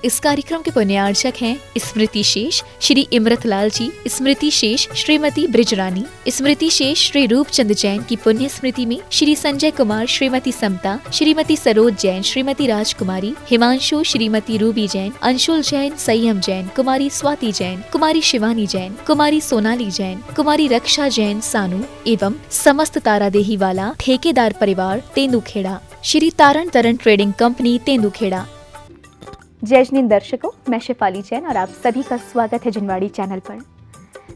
इस कार्यक्रम के पुण्यार्चक हैं स्मृति शेष श्री इमरत लाल जी, स्मृति शेष श्रीमती ब्रिजरानी, स्मृति शेष श्री रूपचंद जैन की पुण्य स्मृति में श्री संजय कुमार, श्रीमती समता, श्रीमती सरोज जैन, श्रीमती राजकुमारी, हिमांशु, श्रीमती रूबी जैन, अंशुल जैन, संयम जैन, कुमारी स्वाति जैन, कुमारी शिवानी जैन, कुमारी सोनाली जैन, कुमारी रक्षा जैन सानू एवं समस्त तारादेही वाला ठेकेदार परिवार तेंदुखेड़ा, श्री तारण तरण ट्रेडिंग कंपनी तेंदुखेड़ा। जय जिन दर्शकों, मैं शेफाली जैन और आप सभी का स्वागत है जिनवाड़ी चैनल पर।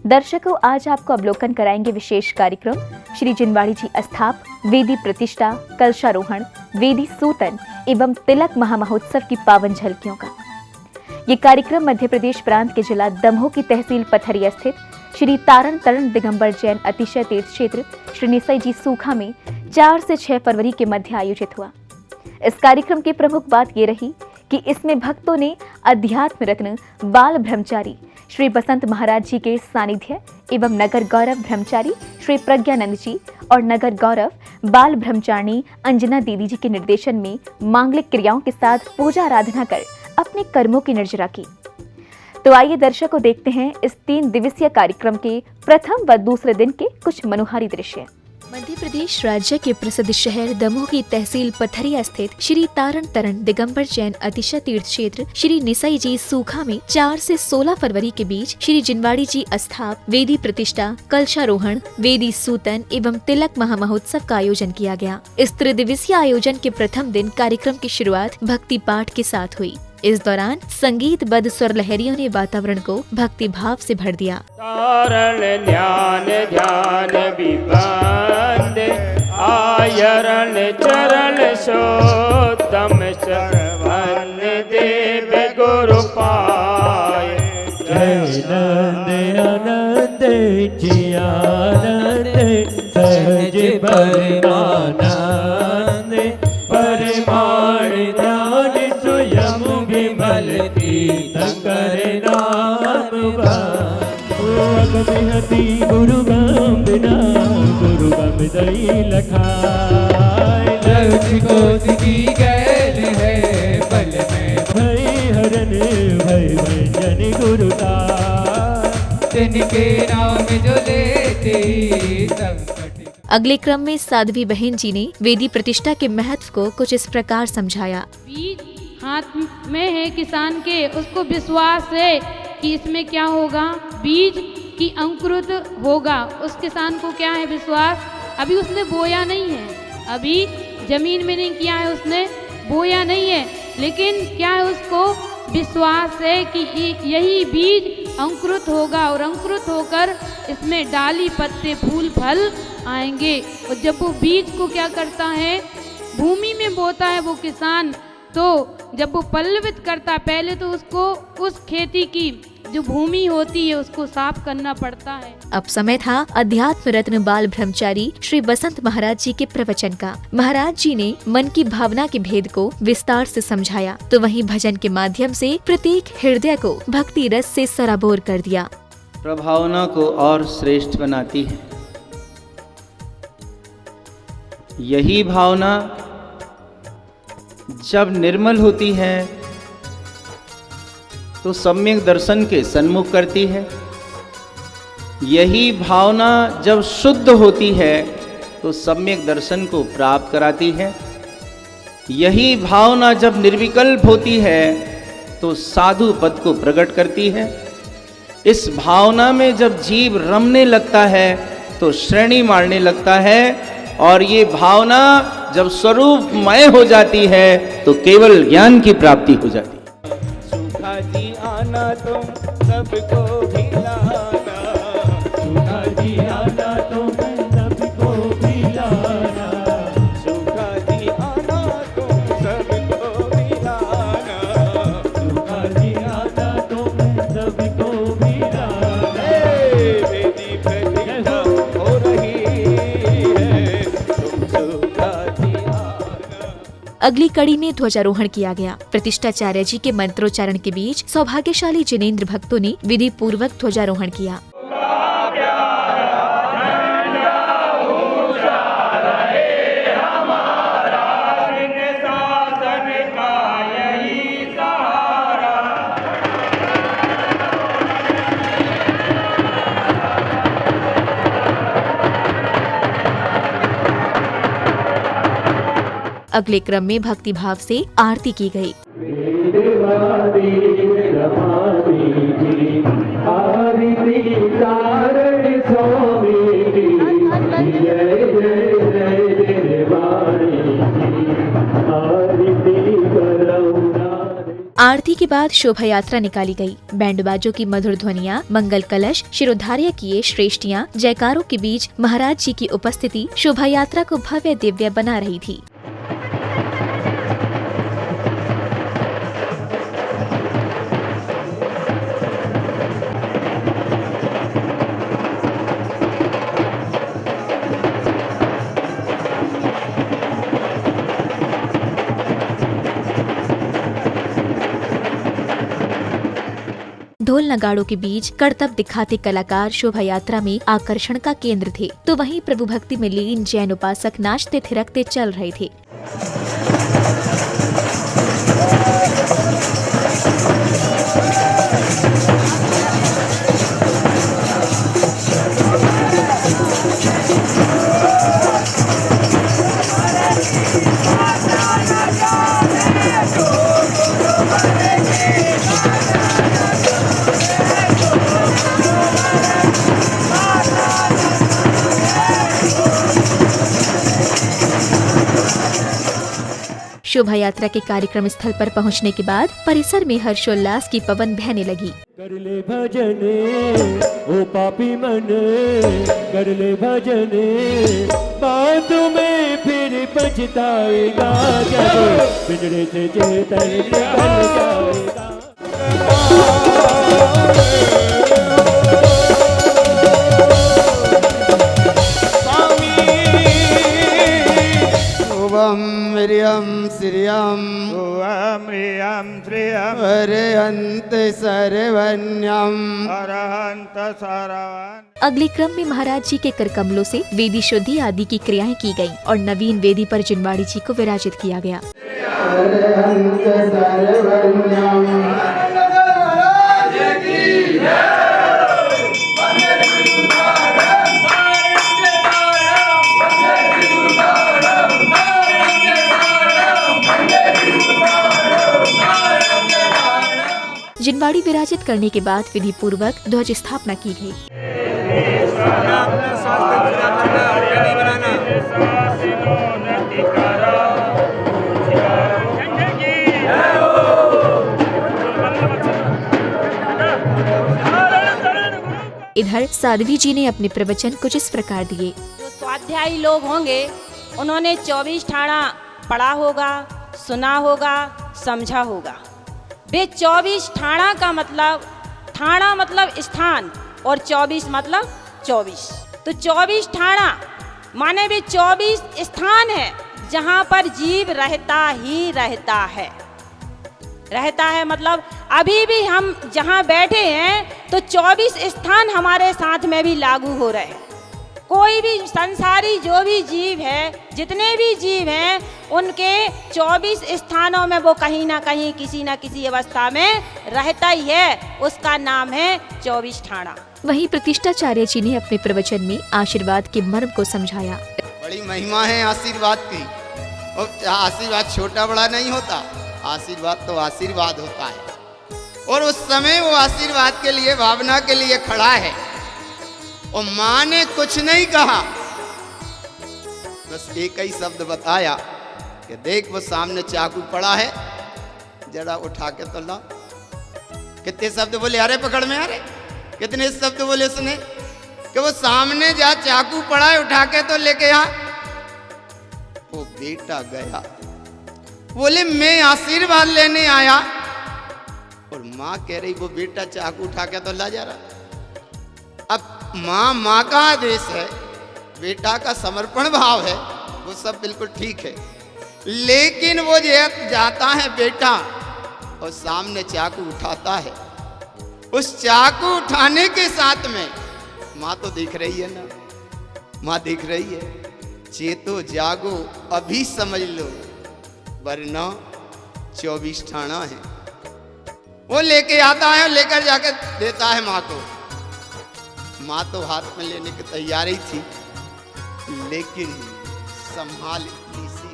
दर्शकों, आज आपको अवलोकन कराएंगे विशेष कार्यक्रम श्री जिनवाड़ी जी अस्थाप, वेदी प्रतिष्ठा, कलशारोहण, वेदी सूतन एवं तिलक महामहोत्सव की पावन झलकियों का। ये कार्यक्रम मध्य प्रदेश प्रांत के जिला दमोह की तहसील पथरिया स्थित श्री तारण तरण दिगंबर जैन अतिशय तीर्थ क्षेत्र श्री निसई जी सूखा में 4 से 6 फरवरी के मध्य आयोजित हुआ। इस कार्यक्रम की प्रमुख बात ये रही कि इसमें भक्तों ने अध्यात्म रत्न बाल ब्रह्मचारी श्री बसंत महाराज जी के सानिध्य एवं नगर गौरव ब्रह्मचारी श्री प्रज्ञानंद जी और नगर गौरव बाल ब्रह्मचारिणी अंजना दीदी जी के निर्देशन में मांगलिक क्रियाओं के साथ पूजा आराधना कर अपने कर्मों की निर्जरा की। तो आइए दर्शकों, देखते हैं इस 3 दिवसीय कार्यक्रम के प्रथम व दूसरे दिन के कुछ मनोहारी दृश्य। मध्य प्रदेश राज्य के प्रसिद्ध शहर दमोह की तहसील पथरिया स्थित श्री तारण तरण दिगंबर जैन अतिशय तीर्थ क्षेत्र श्री निसई जी सूखा में 4 से 16 फरवरी के बीच श्री जिनवाड़ी जी अस्थाप, वेदी प्रतिष्ठा, कलशारोहण, वेदी सूतन एवं तिलक महामहोत्सव का आयोजन किया गया। इस त्रिदिवसीय आयोजन के प्रथम दिन कार्यक्रम की शुरुआत भक्ति पाठ के साथ हुई। इस दौरान संगीतबद्ध स्वर लहरियों ने वातावरण को भक्ति भाव से भर दिया। तारण ध्यान ध्यान विबंद आयरण चरण सोतम सर्वन देव गुरु पाय। जय नंद आनंद जियानंद सहज परमानंद परमाण ध्यान स्वयं विमल तीर्थंकर नाम बिहती गुरु गम बिना गुरु गम दई लखाय। को की गैल है पल में भय हरन भय भंजन गुरुता तिनके नाम जो लेते संकट। अगले क्रम में साध्वी बहन जी ने वेदी प्रतिष्ठा के महत्व को कुछ इस प्रकार समझाया। बीज हाथ में है किसान के, उसको विश्वास है कि इसमें क्या होगा, बीज की अंकुरित होगा। उस किसान को क्या है विश्वास, अभी उसने बोया नहीं है, अभी जमीन में नहीं किया है, उसने बोया नहीं है, लेकिन क्या है उसको विश्वास है कि यही बीज अंकुरित होगा और अंकुरित होकर इसमें डाली पत्ते फूल फल आएंगे। और जब वो बीज को क्या करता है, भूमि में बोता है वो किसान, तो जब वो पल्लवित करता है पहले तो उसको उस खेती की जो भूमि होती है उसको साफ करना पड़ता है। अब समय था अध्यात्म रत्न बाल ब्रह्मचारी श्री बसंत महाराज जी के प्रवचन का। महाराज जी ने मन की भावना के भेद को विस्तार से समझाया, तो वहीं भजन के माध्यम से प्रत्येक हृदय को भक्ति रस से सराबोर कर दिया। प्रभावना को और श्रेष्ठ बनाती है। यही भावना जब निर्मल होती है तो सम्यक दर्शन के सन्मुख करती है। यही भावना जब शुद्ध होती है तो सम्यक दर्शन को प्राप्त कराती है। यही भावना जब निर्विकल्प होती है तो साधु पद को प्रकट करती है। इस भावना में जब जीव रमने लगता है तो श्रेणी मारने लगता है, और ये भावना जब स्वरूपमय हो जाती है तो केवल ज्ञान की प्राप्ति हो जाती है। सूखा जी आना तुम सबको खिलाना, सूखा जी आना तुम सबको खिलाना, सूखा जी आना तुम सबको खिलाना, सूखा जी आना तुम सबको खिलाना। वेदी प्रतिष्ठा हो रही है, तुम सूखा जी आना। अगली कड़ी में ध्वजारोहण किया गया। प्रतिष्ठाचार्य जी के मंत्रोच्चारण के बीच सौभाग्यशाली जिनेंद्र भक्तों ने विधि पूर्वक ध्वजारोहण किया। अगले क्रम में भक्ति भाव से आरती की गई। आरती के बाद शोभा यात्रा निकाली गई। बैंड बाजों की मधुर ध्वनियाँ, मंगल कलश, शिरोधार्य किए श्रेष्ठियाँ, जयकारों के बीच महाराज जी की उपस्थिति शोभा यात्रा को भव्य दिव्य बना रही थी। ढोल नगाड़ों के बीच करतब दिखाते कलाकार शोभा यात्रा में आकर्षण का केंद्र थे, तो वहीं प्रभु भक्ति में लीन जैन उपासक नाचते थिरकते चल रहे थे। शोभा यात्रा के कार्यक्रम स्थल पर पहुंचने के बाद परिसर में हर्षोल्लास की पवन बहने लगी। कर ले भजन ओ पापी मन, कर ले भजन बाद में फिर पछताएगा, जब पिंजरे से चेतन निकल जाएगा। म्रियम श्रियम म्रियम श्रियम अरहंत सर्वन्यम अरहंत सरवन। अगले क्रम में महाराज जी के कर कमलों से वेदी शुद्धि आदि की क्रियाएं की गईं और नवीन वेदी पर जिनवाड़ी जी को विराजित किया गया। अरहंत सर्वन्यम। जिनवाड़ी विराजित करने के बाद विधि पूर्वक ध्वज स्थापना की गई। इधर साध्वी जी ने अपने प्रवचन कुछ इस प्रकार दिए। जो स्वाध्यायी लोग होंगे उन्होंने 24 ठाणा पढ़ा होगा, सुना होगा, समझा होगा। वे 24 ठाणा का मतलब, ठाणा मतलब स्थान और 24 मतलब 24। तो 24 ठाणा माने वे 24 स्थान है जहाँ पर जीव रहता ही रहता है। रहता है मतलब अभी भी हम जहाँ बैठे हैं तो 24 स्थान हमारे साथ में भी लागू हो रहे हैं। कोई भी संसारी जो भी जीव है, जितने भी जीव हैं, उनके 24 स्थानों में वो कहीं ना कहीं किसी न किसी अवस्था में रहता ही है। उसका नाम है 24 ठाणा। वहीं प्रतिष्ठाचार्य जी ने अपने प्रवचन में आशीर्वाद के मर्म को समझाया। बड़ी महिमा है आशीर्वाद की, और आशीर्वाद छोटा बड़ा नहीं होता, आशीर्वाद तो आशीर्वाद होता है। और उस समय वो आशीर्वाद के लिए, भावना के लिए खड़ा है। और माँ ने कुछ नहीं कहा, बस एक ही शब्द बताया कि देख वो सामने चाकू पड़ा है, जरा उठा के तो ला। कितने शब्द बोले, अरे पकड़ में, अरे कितने शब्द बोले उसने कि वो सामने जा, चाकू पड़ा है, उठा के तो लेके आ। वो बेटा गया, बोले मैं आशीर्वाद लेने आया, और माँ कह रही वो बेटा चाकू उठा के तो ला जा रहा। अब माँ का आदेश है, बेटा का समर्पण भाव है, वो सब बिल्कुल ठीक है। लेकिन वो जाता है बेटा और सामने चाकू उठाता है, उस चाकू उठाने के साथ में माँ तो देख रही है ना, माँ देख रही है। चेतो जागो अभी समझ लो, वरना 24 ठाणा है। वो लेके आता है, लेकर जाकर देता है माँ को। माँ तो हाथ में लेने की तैयारी थी, लेकिन संभाल ली सी।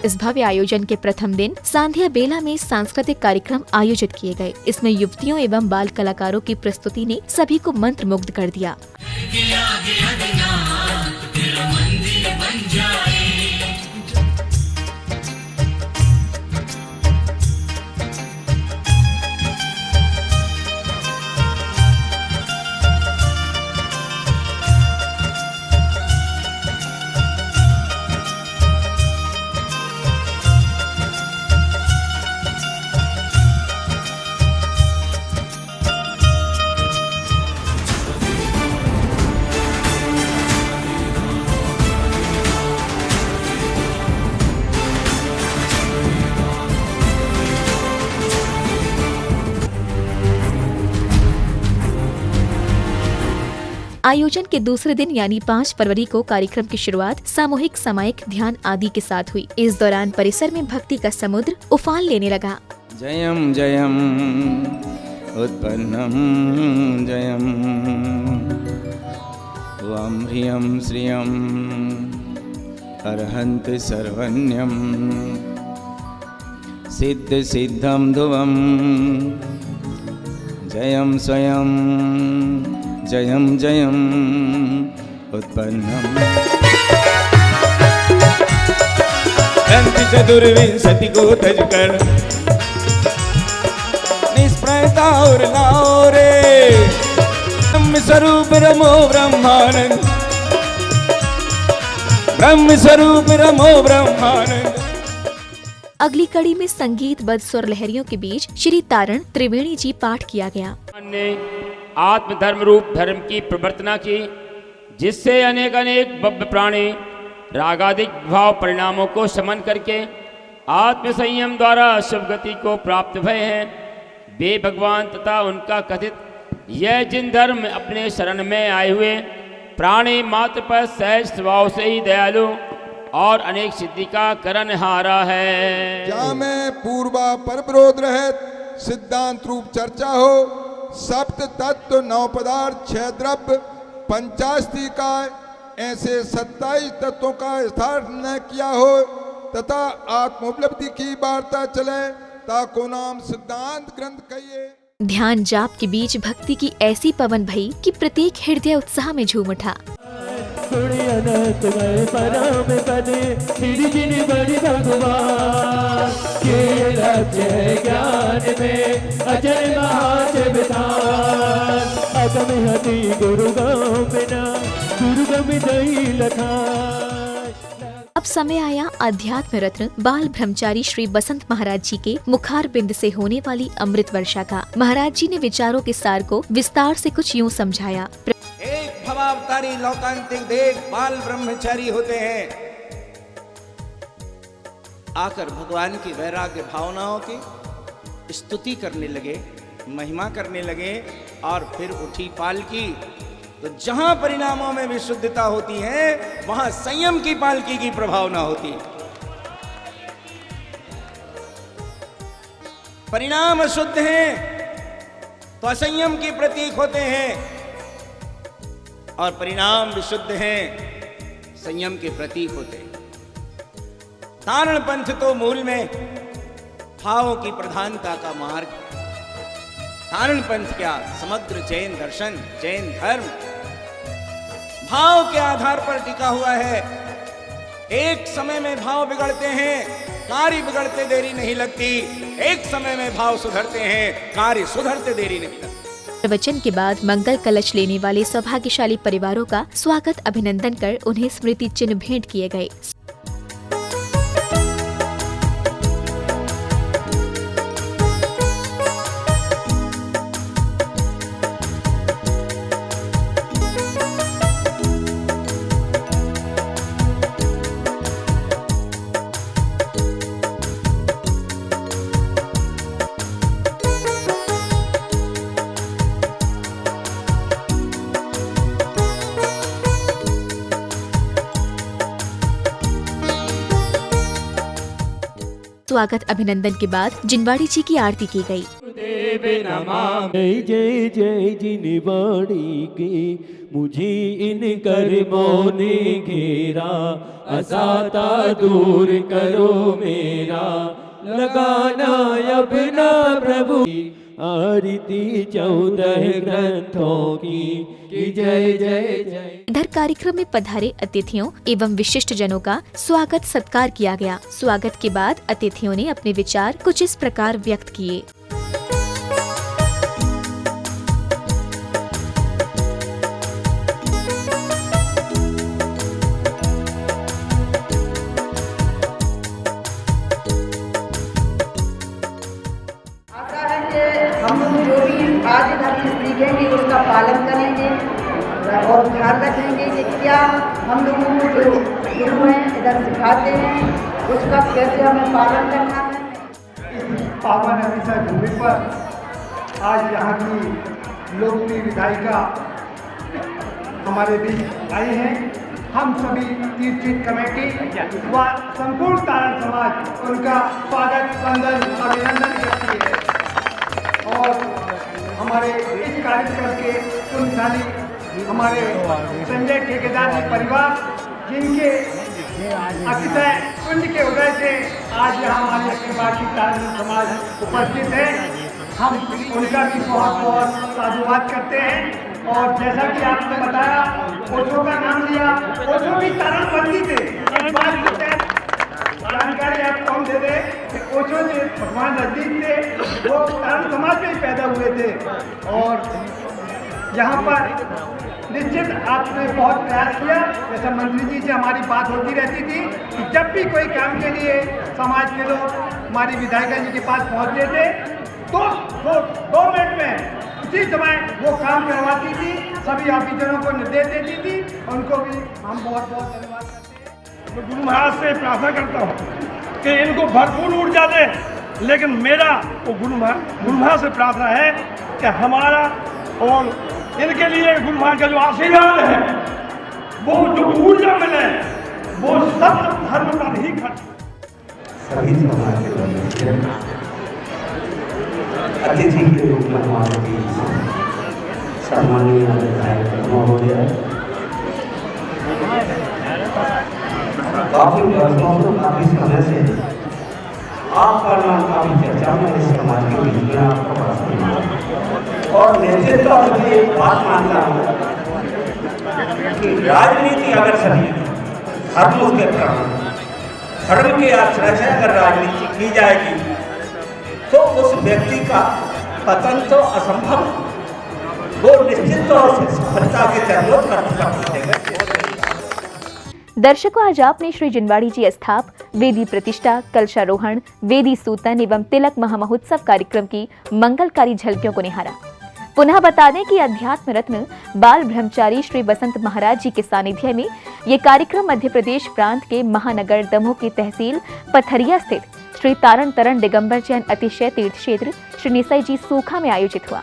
इस भव्य आयोजन के प्रथम दिन सांध्या बेला में सांस्कृतिक कार्यक्रम आयोजित किए गए। इसमें युवतियों एवं बाल कलाकारों की प्रस्तुति ने सभी को मंत्रमुग्ध कर दिया। आयोजन के दूसरे दिन यानी 5 फरवरी को कार्यक्रम की शुरुआत सामूहिक सामायिक ध्यान आदि के साथ हुई। इस दौरान परिसर में भक्ति का समुद्र उफान लेने लगा। जयम जयम उत्पन्नम जयम वाम ह्रियम श्रियम अर्हन्त सर्वन्यम सिद्ध सिद्धम ध्रुवम जयम स्वयं जयम जयम उत्पन्नम चतुर्विंशति को तजकर निष्प्रयता और लाओ रे ब्रह्म स्वरूप रमो ब्रह्मानंद ब्रह्म स्वरूप रमो ब्रह्मानंद। अगली कड़ी में संगीतबद्ध स्वर लहरियों के बीच श्री तारण त्रिवेणी जी पाठ किया गया। आत्मधर्म रूप धर्म की प्रवर्तना की, जिससे अनेक अनेक बद्ध प्राणी रागादिक भाव परिणामों को शमन करके आत्म संयम द्वारा शुभ गति को प्राप्त भय हैं। वे भगवान तथा उनका कथित यह जिन धर्म अपने शरण में आए हुए प्राणी मात्र पर सहज स्वभाव से ही दयालु और अनेक सिद्धि का करनहारा है। क्या में पूर्वा पर विरोध रहित सिद्धांत रूप चर्चा हो, सप्त तत्व 9 पदार्थ 6 द्रव्य 85 का ऐसे 27 तत्वों का स्थान न किया हो तथा आत्मोपलब्धि की वार्ता चले ताको नाम सिद्धांत ग्रंथ कहिए। ध्यान जाप के बीच भक्ति की ऐसी पवन भई कि प्रत्येक हृदय उत्साह में झूम उठा। अनंत गए परम पदे बड़ी भगवान के लक्ष्य ज्ञान में अजय महाविधान अगम हति गुरु बिना दुर्गम दई लखान। अब समय आया अध्यात्म रत्न बाल ब्रह्मचारी श्री बसंत महाराज जी के मुखार बिंद से होने वाली अमृत वर्षा का। महाराज जी ने विचारों के सार को विस्तार से कुछ यूं समझाया। एक भवावतारी लौकांतिक देव बाल ब्रह्मचारी होते हैं, आकर भगवान की वैराग्य भावनाओं की स्तुति करने लगे, महिमा करने लगे और फिर उठी पालकी। तो जहां परिणामों में विशुद्धता होती है वहां संयम की पालकी की प्रभावना होती है। परिणाम अशुद्ध हैं तो असंयम के प्रतीक होते हैं और परिणाम विशुद्ध हैं संयम के प्रतीक होते हैं। तारण पंथ तो मूल में भावों की प्रधानता का मार्ग। तारण पंथ क्या, समग्र जैन दर्शन, जैन धर्म भाव के आधार पर टिका हुआ है। एक समय में भाव बिगड़ते हैं, कार्य बिगड़ते देरी नहीं लगती। एक समय में भाव सुधरते हैं, कार्य सुधरते देरी नहीं लगती। प्रवचन के बाद मंगल कलश लेने वाले सौभाग्यशाली परिवारों का स्वागत अभिनंदन कर उन्हें स्मृति चिन्ह भेंट किए गए। स्वागत अभिनंदन के बाद जिनवाड़ी जी की आरती की गई। जय जय जय जिनवाड़ी की, मुझे इन कर्मों ने घेरा, असाता दूर करो मेरा, लगाना अपना प्रभु। आरती 14 ग्रंथों की जय जय जय। इधर कार्यक्रम में पधारे अतिथियों एवं विशिष्ट जनों का स्वागत सत्कार किया गया। स्वागत के बाद अतिथियों ने अपने विचार कुछ इस प्रकार व्यक्त किए। हम लोग जो भी आज धर्म सीखेंगे उसका पालन करेंगे और ध्यान रखेंगे कि क्या हम लोगों को जो गुरु हैं इधर सिखाते हैं उसका कैसे हमें पालन करना है। इस पावन अवसर भूमि पर आज यहाँ की लोकप्रिय विधायिका हमारे बीच आई हैं। हम सभी तीर्थचित कमेटी व संपूर्ण तारण समाज उनका स्वागत वंदन अभिनंदन करती है और हमारे इस कार्यक्रम के पुण्यशाली हमारे संजय ठेकेदार जी परिवार जिनके अतिशय पुण्य के उदय से आज यहाँ हमारे अखिल भारतीय तारण समाज उपस्थित है। हम उनका भी बहुत बहुत साधुवाद करते हैं। और जैसा कि आपने बताया ओशो का नाम लिया, ओशो भी तारणबंदी थे। एक बात जानकारी आपको हम दे दें कि ओशो जो भगवान रजनीश थे वो तारण समाज में ही पैदा हुए थे। और यहाँ पर निश्चित आपने बहुत प्रयास किया। जैसे मंत्री जी से हमारी बात होती रहती थी कि जब भी कोई काम के लिए समाज के लोग हमारी विधायिका जी के पास पहुँचते थे तो 2 मिनट में उसी समय वो काम करवाती थी, सभी ऑफिसरों को निर्देश देती थी। उनको भी हम बहुत बहुत धन्यवाद करते हैं। मैं गुरु महाराज से प्रार्थना करता हूँ कि इनको भरपूर ऊर्जा दे, लेकिन मेरा वो गुरु महाराज से प्रार्थना है कि हमारा और इनके लिए गुरु महाराज का जो आशीर्वाद है वो जो ऊर्जा मिले वो सब धर्म पर ही खर्च। सभी समाज के अतिथि के रूप में हमारे बीच सम्मानीय विधायक महोदय काफी वर्षों से काफी समय से आपका नाम काफी चर्चा में इस समाज के बीच में आपका बड़ा सम्मान और निश्चित तौर पर एक बात मानता हूँ कि राजनीति अगर सही धर्मों के प्रणाम धर्म के आश्रय से अगर राजनीति की जाएगी तो उस व्यक्ति का पतन तो असंभव, वो निश्चित तौर से सफलता के चरणों पर। दर्शकों, आज आपने श्री जिनवाड़ी जी अस्थाप वेदी प्रतिष्ठा, कलशारोहण, वेदी सूतन एवं तिलक महामहोत्सव कार्यक्रम की मंगलकारी झलकियों को निहारा। पुनः बता दें कि अध्यात्म रत्न बाल ब्रह्मचारी श्री बसंत महाराज जी के सानिध्य में ये कार्यक्रम मध्य प्रदेश प्रांत के महानगर दमोह की तहसील पथरिया स्थित श्री तारण तरण दिगंबर जैन अतिशय तीर्थ क्षेत्र श्री निसाई जी सूखा में आयोजित हुआ।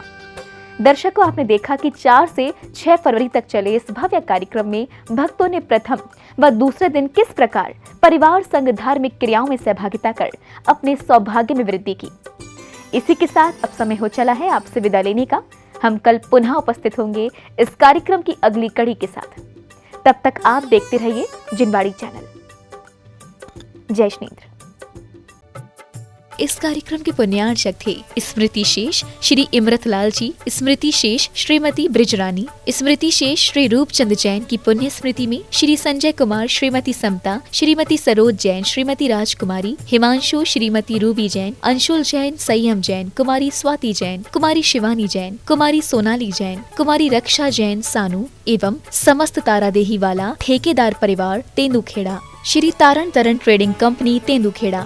दर्शकों, आपने देखा कि 4 से 6 फरवरी तक चले इस भव्य कार्यक्रम में भक्तों ने प्रथम व दूसरे दिन किस प्रकार परिवार संग धार्मिक क्रियाओं में सहभागिता कर अपने सौभाग्य में वृद्धि की। इसी के साथ अब समय हो चला है आपसे विदा लेने का। हम कल पुनः उपस्थित होंगे इस कार्यक्रम की अगली कड़ी के साथ। तब तक आप देखते रहिए जिनवाड़ी चैनल। जय श्रीन्द्र। इस कार्यक्रम के पुण्यार्चक थे स्मृति शेष श्री इमरतलाल जी, स्मृति शेष श्रीमती ब्रिजरानी, स्मृति शेष श्री रूपचंद जैन की पुण्य स्मृति में श्री संजय कुमार, श्रीमती समता, श्रीमती सरोज जैन, श्रीमती राजकुमारी, हिमांशु, श्रीमती रूबी जैन, अंशुल जैन, संयम जैन, कुमारी स्वाति जैन, कुमारी शिवानी जैन, कुमारी सोनाली जैन, कुमारी रक्षा जैन सानू एवं समस्त तारादेही वाला ठेकेदार परिवार तेंदुखेड़ा, श्री तारण तरण ट्रेडिंग कंपनी तेंदुखेड़ा।